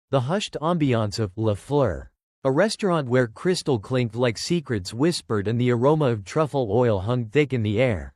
The hushed ambiance of La Fleur, a restaurant where crystal clinked like secrets whispered and the aroma of truffle oil hung thick in the air,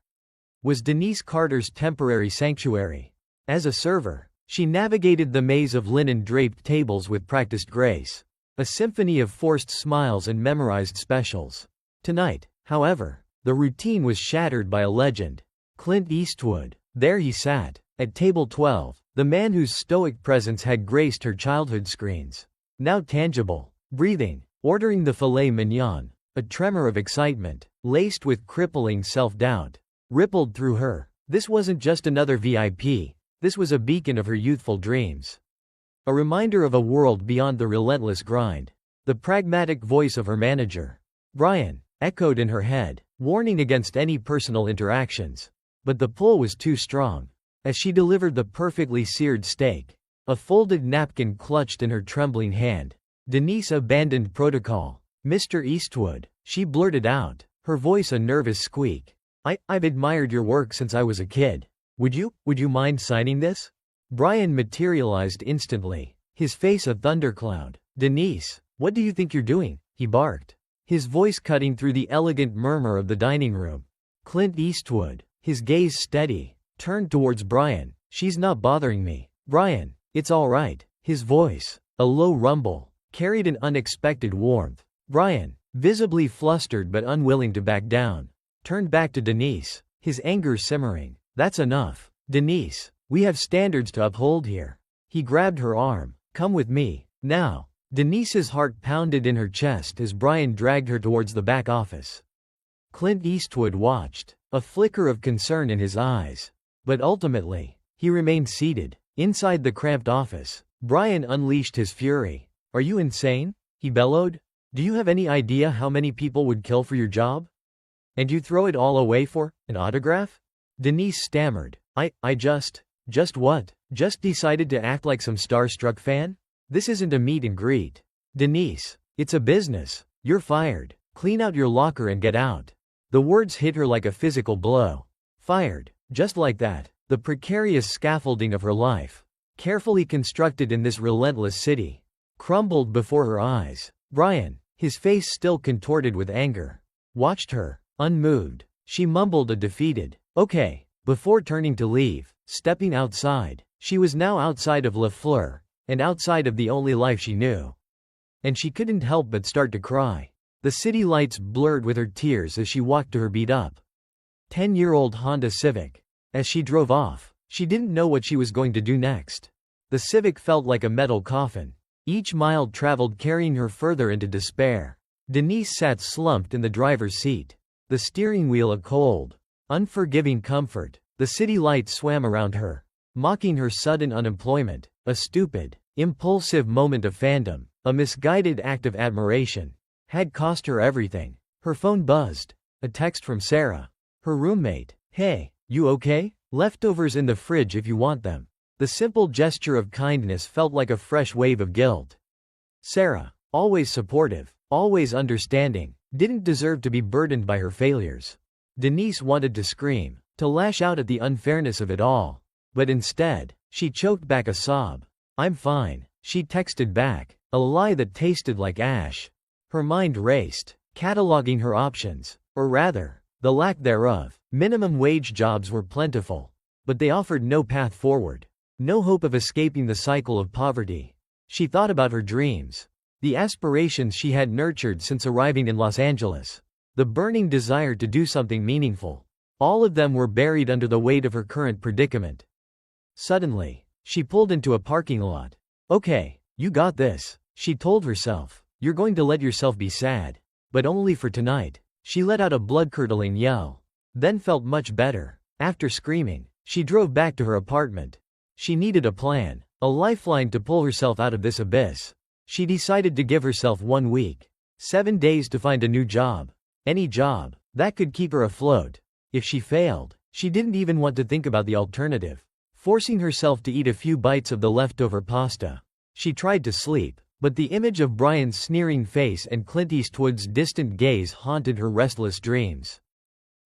was Denise Carter's temporary sanctuary. As a server, she navigated the maze of linen-draped tables with practiced grace, a symphony of forced smiles and memorized specials. Tonight, however, the routine was shattered by a legend. Clint Eastwood. There he sat, at table 12, the man whose stoic presence had graced her childhood screens. Now tangible, breathing, ordering the filet mignon. A tremor of excitement, laced with crippling self-doubt, rippled through her. This wasn't just another VIP, this was a beacon of her youthful dreams. A reminder of a world beyond the relentless grind. The pragmatic voice of her manager, Brian, echoed in her head, warning against any personal interactions. But the pull was too strong. As she delivered the perfectly seared steak, a folded napkin clutched in her trembling hand, Denise abandoned protocol. "Mr. Eastwood," she blurted out, her voice a nervous squeak. I've admired your work since I was a kid. Would you mind signing this?" Brian materialized instantly, his face a thundercloud. "Denise, what do you think you're doing?" he barked, his voice cutting through the elegant murmur of the dining room. Clint Eastwood, his gaze steady, turned towards Brian. "She's not bothering me. Brian, it's all right." His voice, a low rumble, carried an unexpected warmth. Brian, visibly flustered but unwilling to back down, turned back to Denise, his anger simmering. "That's enough. Denise, we have standards to uphold here." He grabbed her arm. "Come with me, now." Denise's heart pounded in her chest as Brian dragged her towards the back office. Clint Eastwood watched, a flicker of concern in his eyes. But ultimately, he remained seated. Inside the cramped office, Brian unleashed his fury. "Are you insane?" he bellowed. "Do you have any idea how many people would kill for your job? And you throw it all away for an autograph?" Denise stammered. I just what? Just decided to act like some starstruck fan? This isn't a meet and greet. Denise, it's a business. You're fired. Clean out your locker and get out." The words hit her like a physical blow. Fired. Just like that. The precarious scaffolding of her life, carefully constructed in this relentless city, crumbled before her eyes. Brian, his face still contorted with anger, watched her, unmoved. She mumbled a defeated, "Okay," before turning to leave. Stepping outside, she was now outside of La Fleur, and outside of the only life she knew. And she couldn't help but start to cry. The city lights blurred with her tears as she walked to her beat-up 10-year-old Honda Civic. As she drove off, she didn't know what she was going to do next. The Civic felt like a metal coffin, each mile traveled carrying her further into despair. Denise sat slumped in the driver's seat, the steering wheel a cold, unforgiving comfort. The city lights swam around her, mocking her sudden unemployment, a stupid, impulsive moment of fandom, a misguided act of admiration, had cost her everything. Her phone buzzed. A text from Sarah, her roommate. "Hey, you okay? Leftovers in the fridge if you want them." The simple gesture of kindness felt like a fresh wave of guilt. Sarah, always supportive, always understanding, didn't deserve to be burdened by her failures. Denise wanted to scream, to lash out at the unfairness of it all. But instead, she choked back a sob. "I'm fine," she texted back, a lie that tasted like ash. Her mind raced, cataloging her options, or rather, the lack thereof. Minimum wage jobs were plentiful, but they offered no path forward, no hope of escaping the cycle of poverty. She thought about her dreams, the aspirations she had nurtured since arriving in Los Angeles, the burning desire to do something meaningful. All of them were buried under the weight of her current predicament. Suddenly, she pulled into a parking lot. "Okay, you got this," she told herself. "You're going to let yourself be sad. But only for tonight." She let out a blood-curdling yell, then felt much better. After screaming, she drove back to her apartment. She needed a plan, a lifeline to pull herself out of this abyss. She decided to give herself 1 week, 7 days to find a new job. Any job that could keep her afloat. If she failed, she didn't even want to think about the alternative. Forcing herself to eat a few bites of the leftover pasta, she tried to sleep, but the image of Brian's sneering face and Clint Eastwood's distant gaze haunted her restless dreams.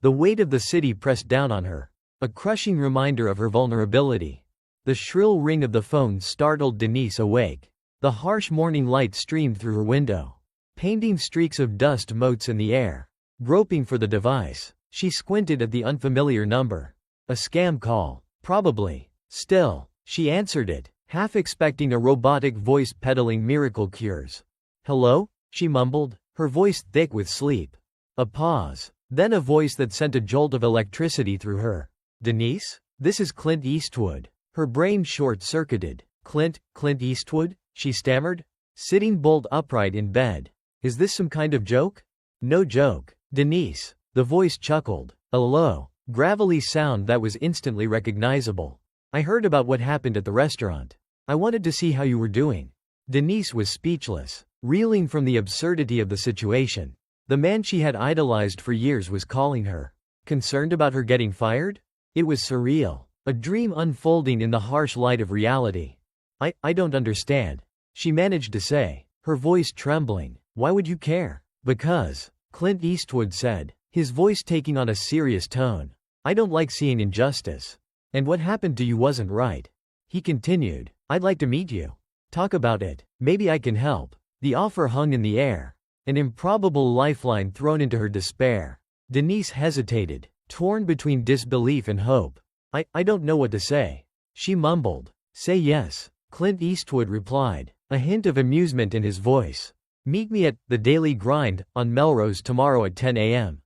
The weight of the city pressed down on her, a crushing reminder of her vulnerability. The shrill ring of the phone startled Denise awake. The harsh morning light streamed through her window, painting streaks of dust motes in the air. Groping for the device, she squinted at the unfamiliar number. A scam call. Probably. Still, she answered it, half expecting a robotic voice peddling miracle cures. "Hello?" she mumbled, her voice thick with sleep. A pause. Then a voice that sent a jolt of electricity through her. "Denise? This is Clint Eastwood." Her brain short-circuited. Clint Eastwood?" she stammered, sitting bolt upright in bed. "Is this some kind of joke?" "No joke, Denise." The voice chuckled, a low, gravelly sound that was instantly recognizable. "I heard about what happened at the restaurant. I wanted to see how you were doing." Denise was speechless, reeling from the absurdity of the situation. The man she had idolized for years was calling her. Concerned about her getting fired? It was surreal. A dream unfolding in the harsh light of reality. I don't understand," she managed to say, her voice trembling. "Why would you care?" "Because," Clint Eastwood said, his voice taking on a serious tone. "I don't like seeing injustice. And what happened to you wasn't right." He continued, "I'd like to meet you. Talk about it. Maybe I can help." The offer hung in the air, an improbable lifeline thrown into her despair. Denise hesitated, torn between disbelief and hope. I don't know what to say," she mumbled. "Say yes," Clint Eastwood replied, a hint of amusement in his voice. "Meet me at The Daily Grind on Melrose tomorrow at 10 a.m.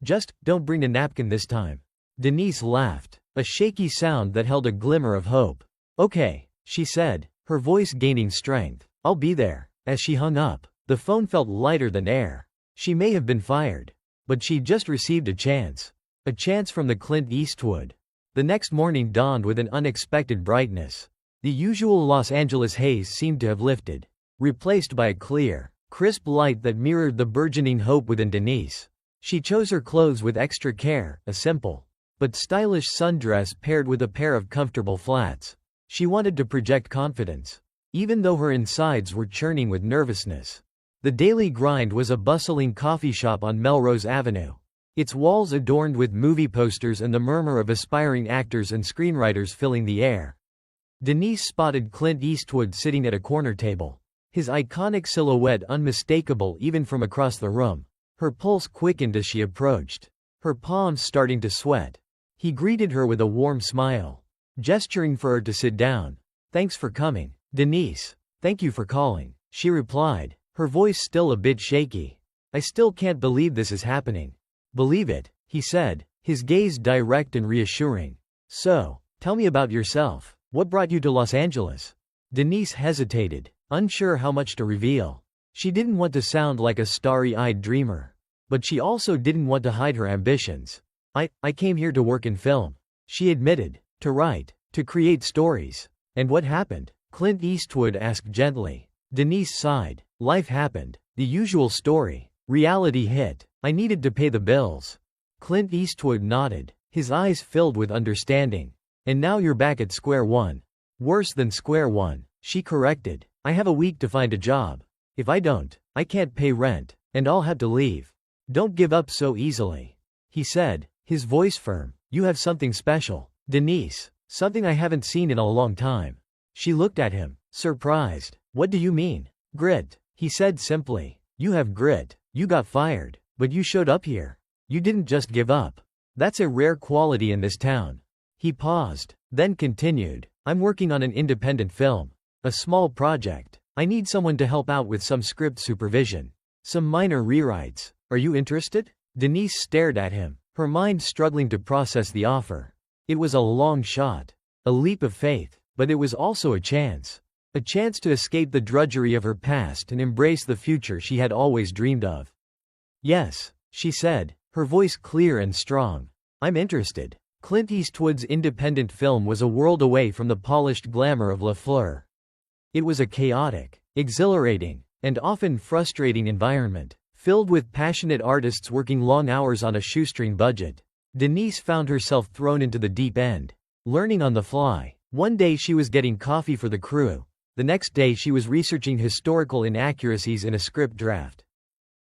Just don't bring a napkin this time." Denise laughed, a shaky sound that held a glimmer of hope. "Okay," she said, her voice gaining strength. "I'll be there." As she hung up, the phone felt lighter than air. She may have been fired, but she'd just received a chance. A chance from the Clint Eastwood. The next morning dawned with an unexpected brightness. The usual Los Angeles haze seemed to have lifted, replaced by a clear, crisp light that mirrored the burgeoning hope within Denise. She chose her clothes with extra care, a simple but stylish sundress paired with a pair of comfortable flats. She wanted to project confidence, even though her insides were churning with nervousness. The Daily Grind was a bustling coffee shop on Melrose Avenue, its walls adorned with movie posters and the murmur of aspiring actors and screenwriters filling the air. Denise spotted Clint Eastwood sitting at a corner table, his iconic silhouette unmistakable even from across the room. Her pulse quickened as she approached, her palms starting to sweat. He greeted her with a warm smile, gesturing for her to sit down. "Thanks for coming, Denise." "Thank you for calling," she replied, her voice still a bit shaky. "I still can't believe this is happening." "Believe it," he said, his gaze direct and reassuring. "So, tell me about yourself. What brought you to Los Angeles?" Denise hesitated, unsure how much to reveal. She didn't want to sound like a starry-eyed dreamer, but she also didn't want to hide her ambitions. I came here to work in film," she admitted. "To write, to create stories." "And what happened?" Clint Eastwood asked gently. Denise sighed. "Life happened. The usual story. Reality hit. I needed to pay the bills." Clint Eastwood nodded, his eyes filled with understanding. "And now you're back at square one." "Worse than square one," she corrected. "I have a week to find a job. If I don't, I can't pay rent, and I'll have to leave." "Don't give up so easily," he said, his voice firm. "You have something special, Denise, something I haven't seen in a long time." She looked at him, surprised. "What do you mean?" "Grit," he said simply. "You have grit. You got fired, but you showed up here. You didn't just give up. That's a rare quality in this town." He paused, then continued. "I'm working on an independent film. A small project. I need someone to help out with some script supervision. Some minor rewrites. Are you interested?" Denise stared at him, her mind struggling to process the offer. It was a long shot, a leap of faith, but it was also a chance. A chance to escape the drudgery of her past and embrace the future she had always dreamed of. "Yes," she said, her voice clear and strong. "I'm interested." Clint Eastwood's independent film was a world away from the polished glamour of La Fleur. It was a chaotic, exhilarating, and often frustrating environment, filled with passionate artists working long hours on a shoestring budget. Denise found herself thrown into the deep end, learning on the fly. One day she was getting coffee for the crew. The next day she was researching historical inaccuracies in a script draft.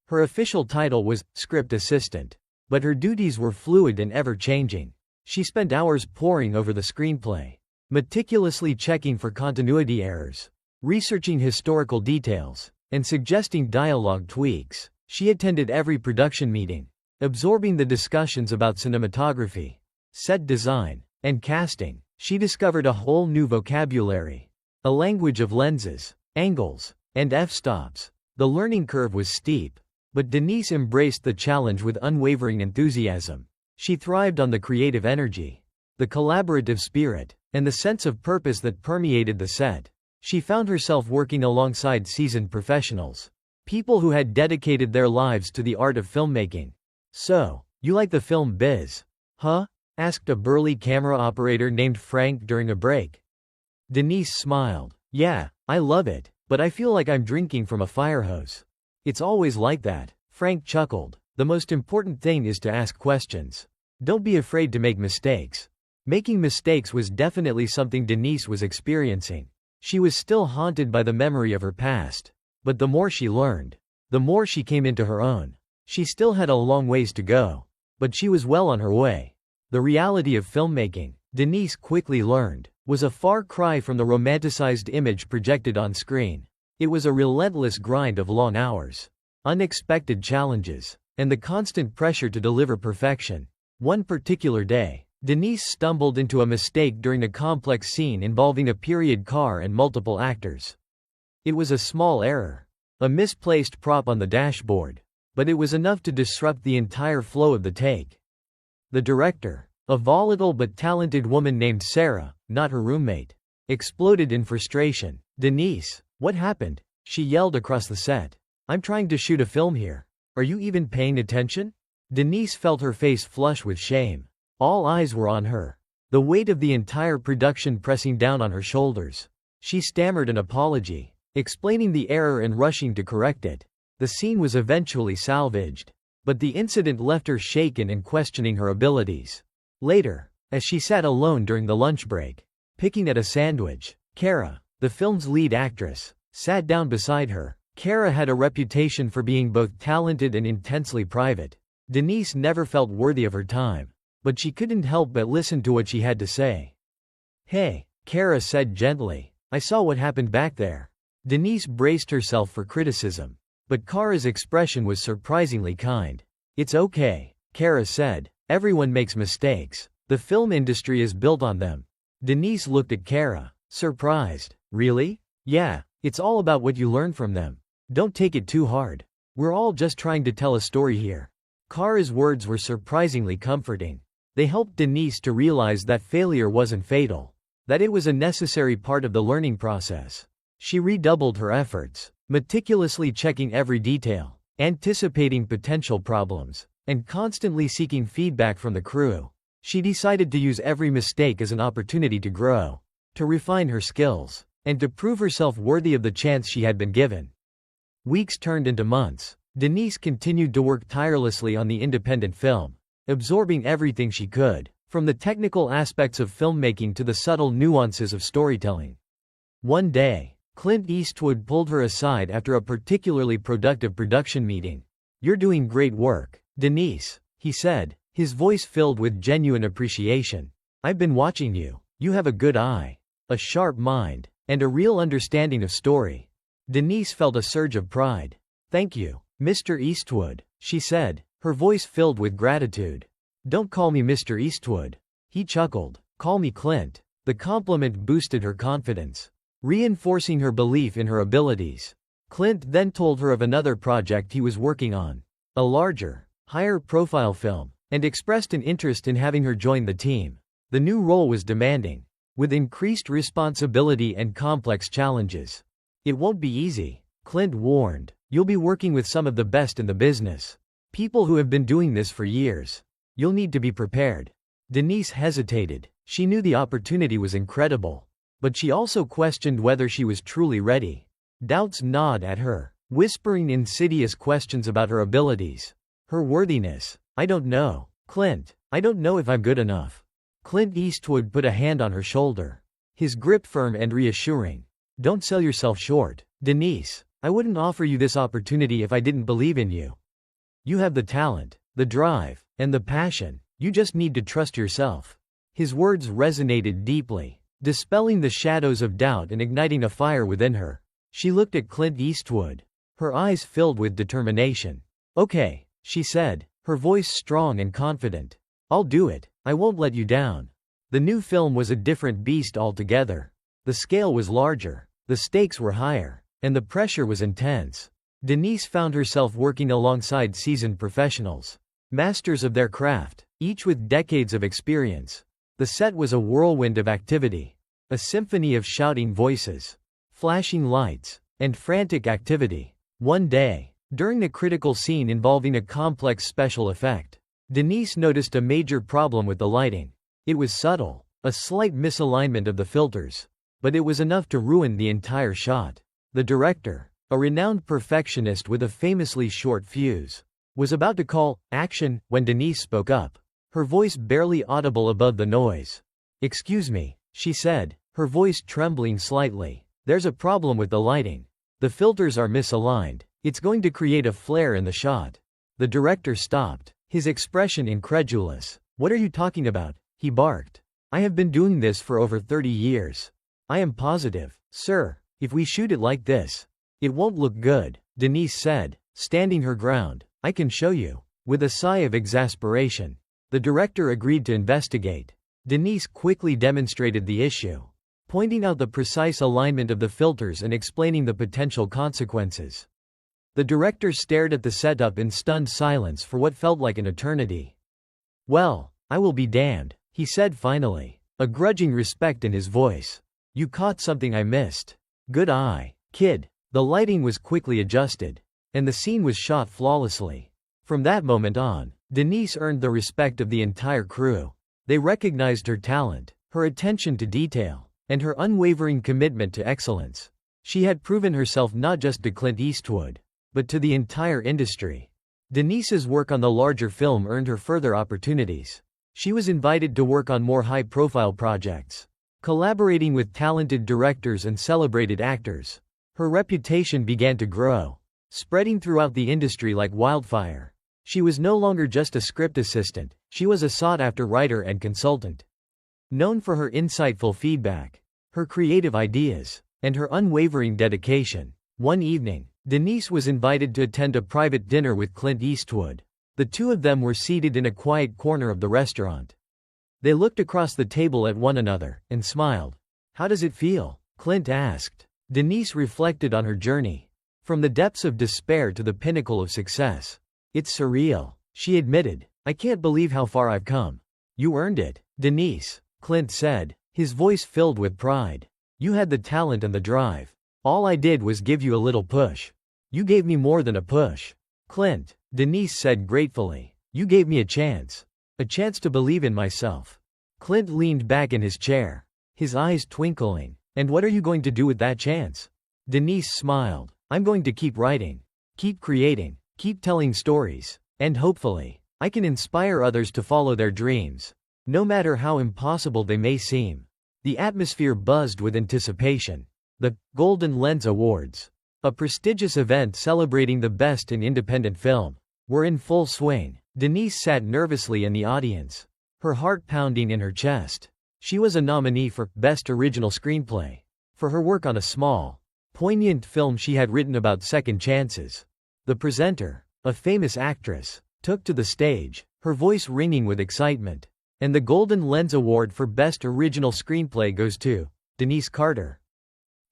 Her official title was script assistant, but her duties were fluid and ever-changing. She spent hours poring over the screenplay, meticulously checking for continuity errors, researching historical details, and suggesting dialogue tweaks. She attended every production meeting, absorbing the discussions about cinematography, set design, and casting. She discovered a whole new vocabulary, a language of lenses, angles, and f-stops. The learning curve was steep, but Denise embraced the challenge with unwavering enthusiasm. She thrived on the creative energy, the collaborative spirit, and the sense of purpose that permeated the set. She found herself working alongside seasoned professionals, people who had dedicated their lives to the art of filmmaking. "So, you like the film biz, huh?" asked a burly camera operator named Frank during a break. Denise smiled. "Yeah, I love it, but I feel like I'm drinking from a fire hose." "It's always like that," Frank chuckled. "The most important thing is to ask questions. Don't be afraid to make mistakes." Making mistakes was definitely something Denise was experiencing. She was still haunted by the memory of her past. But the more she learned, the more she came into her own. She still had a long ways to go, but she was well on her way. The reality of filmmaking, Denise quickly learned, was a far cry from the romanticized image projected on screen. It was a relentless grind of long hours, unexpected challenges, and the constant pressure to deliver perfection. One particular day, Denise stumbled into a mistake during a complex scene involving a period car and multiple actors. It was a small error, a misplaced prop on the dashboard, but it was enough to disrupt the entire flow of the take. The director, a volatile but talented woman named Sarah, not her roommate, exploded in frustration. "Denise, what happened?" she yelled across the set. "I'm trying to shoot a film here. Are you even paying attention?" Denise felt her face flush with shame. All eyes were on her, the weight of the entire production pressing down on her shoulders. She stammered an apology, explaining the error and rushing to correct it. The scene was eventually salvaged, but the incident left her shaken and questioning her abilities. Later, as she sat alone during the lunch break, picking at a sandwich, Kara, the film's lead actress, sat down beside her. Kara had a reputation for being both talented and intensely private. Denise never felt worthy of her time, but she couldn't help but listen to what she had to say. "Hey," Kara said gently, "I saw what happened back there." Denise braced herself for criticism, but Kara's expression was surprisingly kind. "It's okay," Kara said. "Everyone makes mistakes. The film industry is built on them." Denise looked at Kara, surprised. "Really?" "Yeah, it's all about what you learn from them. Don't take it too hard. We're all just trying to tell a story here." Kara's words were surprisingly comforting. They helped Denise to realize that failure wasn't fatal, that it was a necessary part of the learning process. She redoubled her efforts, meticulously checking every detail, anticipating potential problems, and constantly seeking feedback from the crew. She decided to use every mistake as an opportunity to grow, to refine her skills, and to prove herself worthy of the chance she had been given. Weeks turned into months. Denise continued to work tirelessly on the independent film, absorbing everything she could, from the technical aspects of filmmaking to the subtle nuances of storytelling. One day, Clint Eastwood pulled her aside after a particularly productive production meeting. "You're doing great work, Denise," he said, his voice filled with genuine appreciation. "I've been watching you. You have a good eye, a sharp mind, and a real understanding of story." Denise felt a surge of pride. "Thank you, Mr. Eastwood," she said, her voice filled with gratitude. "Don't call me Mr. Eastwood," he chuckled. "Call me Clint." The compliment boosted her confidence, reinforcing her belief in her abilities. Clint then told her of another project he was working on, a larger, higher-profile film, and expressed an interest in having her join the team. The new role was demanding, with increased responsibility and complex challenges. "It won't be easy," Clint warned. "You'll be working with some of the best in the business. People who have been doing this for years. You'll need to be prepared." Denise hesitated. She knew the opportunity was incredible, but she also questioned whether she was truly ready. Doubts gnawed at her, whispering insidious questions about her abilities, her worthiness. "I don't know, Clint. I don't know if I'm good enough." Clint Eastwood put a hand on her shoulder, his grip firm and reassuring. "Don't sell yourself short, Denise. I wouldn't offer you this opportunity if I didn't believe in you. You have the talent, the drive, and the passion. You just need to trust yourself." His words resonated deeply. dispelling the shadows of doubt and igniting a fire within her. She looked at Clint Eastwood, her eyes filled with determination. "Okay," she said, her voice strong and confident. "I'll do it. I won't let you down." The new film was a different beast altogether. The scale was larger, the stakes were higher, and the pressure was intense. Denise found herself working alongside seasoned professionals, masters of their craft, each with decades of experience. The set was a whirlwind of activity, a symphony of shouting voices, flashing lights, and frantic activity. One day, during a critical scene involving a complex special effect, Denise noticed a major problem with the lighting. It was subtle, a slight misalignment of the filters, but it was enough to ruin the entire shot. The director, a renowned perfectionist with a famously short fuse, was about to call action when Denise spoke up, her voice barely audible above the noise. "Excuse me," she said, her voice trembling slightly. "There's a problem with the lighting. The filters are misaligned. It's going to create a flare in the shot." The director stopped, his expression incredulous. "What are you talking about?" he barked. "I have been doing this for over 30 years. I am positive, sir, if we shoot it like this, it won't look good," Denise said, standing her ground. "I can show you." With a sigh of exasperation, the director agreed to investigate. Denise quickly demonstrated the issue, pointing out the precise alignment of the filters and explaining the potential consequences. The director stared at the setup in stunned silence for what felt like an eternity. "Well, I will be damned," he said finally, a grudging respect in his voice. "You caught something I missed. Good eye, kid." The lighting was quickly adjusted, and the scene was shot flawlessly. From that moment on, Denise earned the respect of the entire crew. They recognized her talent, her attention to detail, and her unwavering commitment to excellence. She had proven herself not just to Clint Eastwood, but to the entire industry. Denise's work on the larger film earned her further opportunities. She was invited to work on more high-profile projects, collaborating with talented directors and celebrated actors. Her reputation began to grow, spreading throughout the industry like wildfire. She was no longer just a script assistant, she was a sought-after writer and consultant. Known for her insightful feedback, her creative ideas, and her unwavering dedication. One evening, Denise was invited to attend a private dinner with Clint Eastwood. The two of them were seated in a quiet corner of the restaurant. They looked across the table at one another, and smiled. "How does it feel?" Clint asked. Denise reflected on her journey, from the depths of despair to the pinnacle of success. "It's surreal," she admitted. "I can't believe how far I've come." "You earned it, Denise," Clint said, his voice filled with pride. "You had the talent and the drive. All I did was give you a little push. You gave me more than a push." "Clint," Denise said gratefully, "you gave me a chance to believe in myself." Clint leaned back in his chair, his eyes twinkling. "And what are you going to do with that chance?" Denise smiled. "I'm going to keep writing, keep creating, keep telling stories, and hopefully, I can inspire others to follow their dreams, no matter how impossible they may seem." The atmosphere buzzed with anticipation. The Golden Lens Awards, a prestigious event celebrating the best in independent film, were in full swing. Denise sat nervously in the audience, her heart pounding in her chest. She was a nominee for Best Original Screenplay for her work on a small, poignant film she had written about second chances. The presenter, a famous actress, took to the stage, her voice ringing with excitement. "And the Golden Lens Award for Best Original Screenplay goes to Denise Carter."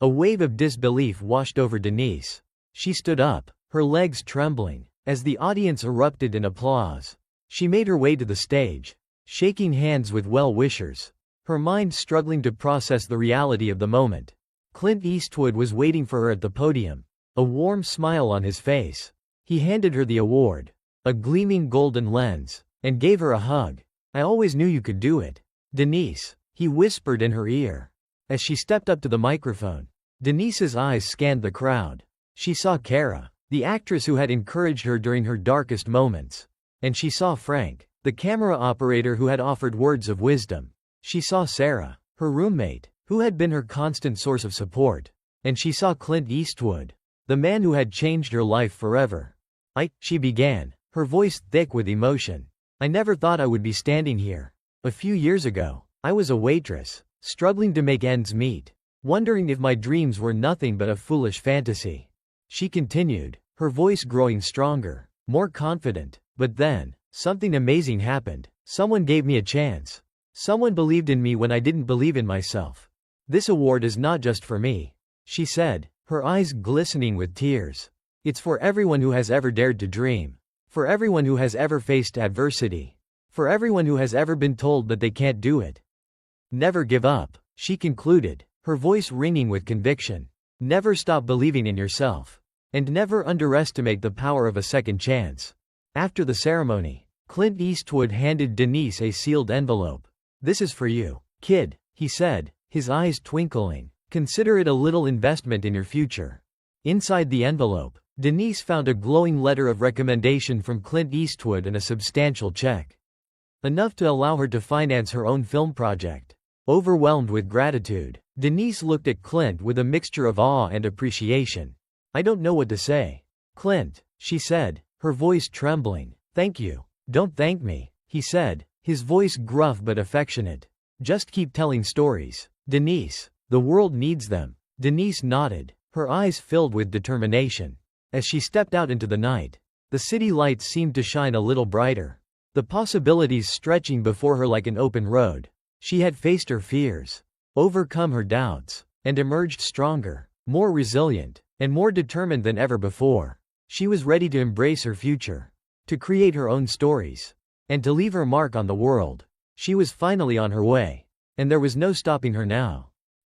A wave of disbelief washed over Denise. She stood up, her legs trembling, as the audience erupted in applause. She made her way to the stage, shaking hands with well-wishers, her mind struggling to process the reality of the moment. Clint Eastwood was waiting for her at the podium, a warm smile on his face. He handed her the award, a gleaming golden lens, and gave her a hug. "I always knew you could do it, Denise," he whispered in her ear. As she stepped up to the microphone, Denise's eyes scanned the crowd. She saw Cara, the actress who had encouraged her during her darkest moments. And she saw Frank, the camera operator who had offered words of wisdom. She saw Sarah, her roommate, who had been her constant source of support. And she saw Clint Eastwood, the man who had changed her life forever. She began, her voice thick with emotion. "I never thought I would be standing here. A few years ago, I was a waitress. struggling to make ends meet, wondering if my dreams were nothing but a foolish fantasy. She continued, her voice growing stronger, more confident. But then, something amazing happened. Someone gave me a chance. Someone believed in me when I didn't believe in myself. This award is not just for me, she said, her eyes glistening with tears. It's for everyone who has ever dared to dream. For everyone who has ever faced adversity. For everyone who has ever been told that they can't do it. Never give up, she concluded, her voice ringing with conviction. Never stop believing in yourself. And never underestimate the power of a second chance. After the ceremony, Clint Eastwood handed Denise a sealed envelope. This is for you, kid, he said, his eyes twinkling. Consider it a little investment in your future. Inside the envelope, Denise found a glowing letter of recommendation from Clint Eastwood and a substantial check. Enough to allow her to finance her own film project. Overwhelmed with gratitude, Denise looked at Clint with a mixture of awe and appreciation. I don't know what to say. Clint, she said, her voice trembling. Thank you. Don't thank me, he said, his voice gruff but affectionate. Just keep telling stories, Denise. The world needs them. Denise nodded, her eyes filled with determination. As she stepped out into the night, the city lights seemed to shine a little brighter. The possibilities stretching before her like an open road. She had faced her fears, overcome her doubts, and emerged stronger, more resilient, and more determined than ever before. She was ready to embrace her future, to create her own stories, and to leave her mark on the world. She was finally on her way, and there was no stopping her now.